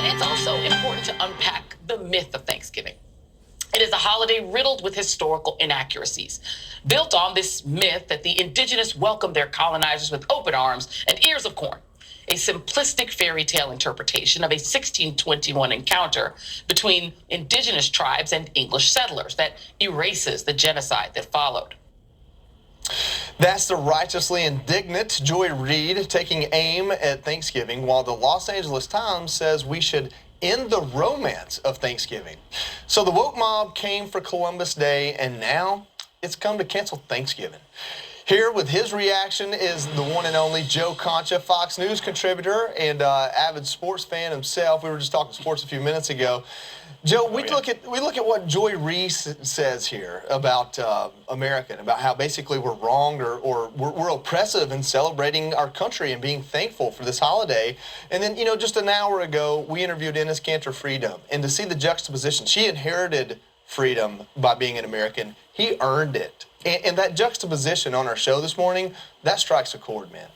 And it's also important to unpack the myth of Thanksgiving. It is a holiday riddled with historical inaccuracies, built on this myth that the indigenous welcomed their colonizers with open arms and ears of corn, a simplistic fairy tale interpretation of a 1621 encounter between indigenous tribes and English settlers that erases the genocide that followed. That's the righteously indignant Joy Reid taking aim at Thanksgiving, while the Los Angeles Times says we should end the romance of Thanksgiving. So the woke mob came for Columbus Day, and now it's come to cancel Thanksgiving. Here with his reaction is the one and only Joe Concha, Fox News contributor and avid sports fan himself. We were just talking sports a few minutes ago. Joe, we look at what Joy Reid says here about America, and about how basically we're wronged or we're oppressive in celebrating our country and being thankful for this holiday. And then, just an hour ago, we interviewed Enes Kanter Freedom, and to see the juxtaposition, she inherited freedom by being an American. He earned it. And that juxtaposition on our show this morning, that strikes a chord, man.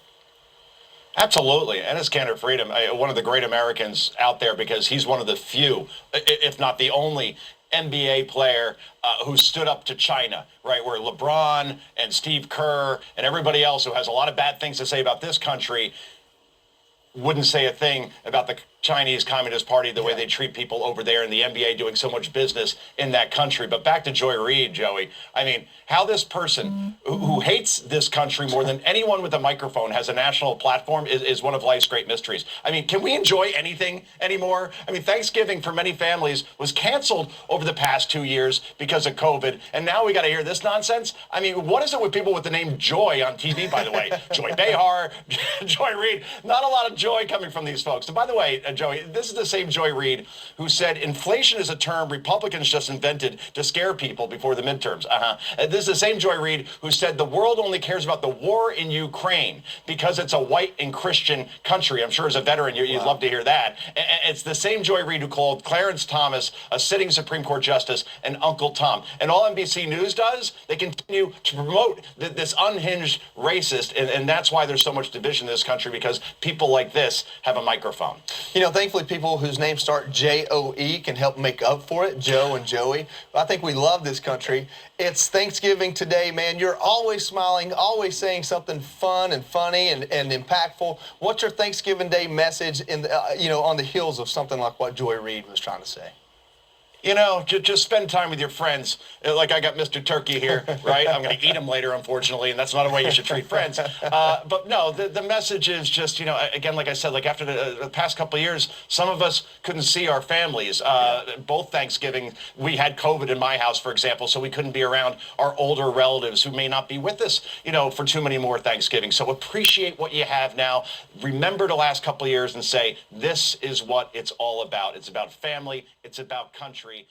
Absolutely. Enes Kanter Freedom, one of the great Americans out there, because he's one of the few, if not the only, NBA player who stood up to China, right? Where LeBron and Steve Kerr and everybody else who has a lot of bad things to say about this country wouldn't say a thing about the Chinese Communist Party, the way they treat people over there, and the NBA doing so much business in that country. But back to Joy Reid, Joey. I mean, how this person who hates this country more than anyone with a microphone has a national platform is one of life's great mysteries. I mean, can we enjoy anything anymore? I mean, Thanksgiving for many families was canceled over the past 2 years because of COVID, and now we got to hear this nonsense? I mean, what is it with people with the name Joy on TV, by the way? Joy Behar, Joy Reid. Not a lot of joy coming from these folks. And by the way, Joey, this is the same Joy Reid who said inflation is a term Republicans just invented to scare people before the midterms. This is the same Joy Reid who said the world only cares about the war in Ukraine because it's a white and Christian country. I'm sure as a veteran, you'd love to hear that. It's the same Joy Reid who called Clarence Thomas, a sitting Supreme Court justice, an Uncle Tom. And all NBC News does, they continue to promote this unhinged racist, and that's why there's so much division in this country, because people like this have a microphone. Thankfully, people whose names start J-O-E can help make up for it, Joe and Joey. I think we love this country. It's Thanksgiving today, man. You're always smiling, always saying something fun and funny and impactful. What's your Thanksgiving Day message on the heels of something like what Joy Reid was trying to say? Just spend time with your friends. Like I got Mr. Turkey here, right? I'm going to eat him later, unfortunately, and that's not a way you should treat friends. But no, the message is just, again, like I said, like after the past couple of years, some of us couldn't see our families. Both Thanksgiving, we had COVID in my house, for example, so we couldn't be around our older relatives who may not be with us, for too many more Thanksgivings. So appreciate what you have now. Remember the last couple of years and say, this is what it's all about. It's about family. It's about country.